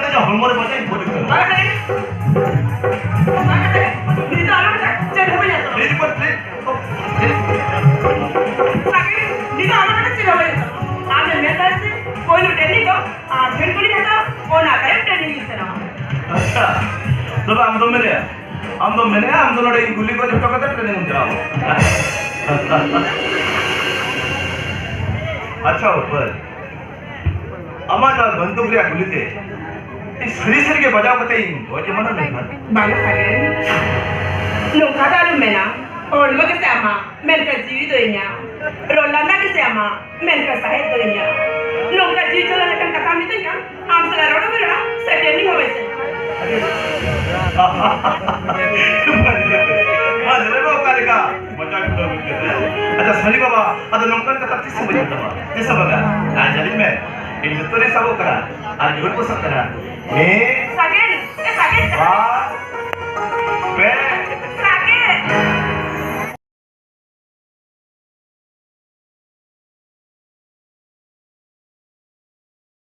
त्याच्या हॉलमध्ये बसायला बोलत होतो. अच्छा तो आम तो मैंने गुली को जब तक ट्रेनिंग जाओ. अच्छा ऊपर अमार बंदूक लिया गुली थे इस सरी के बजाव कते वजह mana नहीं बाला kalian nunca dalu mena olma que se llama merca jidoinya rolanda que se llama merca sahedoinya nunca jido la kan kata mitanya am sala roda mera seteni hobe se अरे बाबा का मजा करतो. अच्छा सरी बाबा आता नंतर कथा तीच समजतं बा ते समजा आज झाली मैं इन तो रे सबो करा आज घेऊन बसत करा हे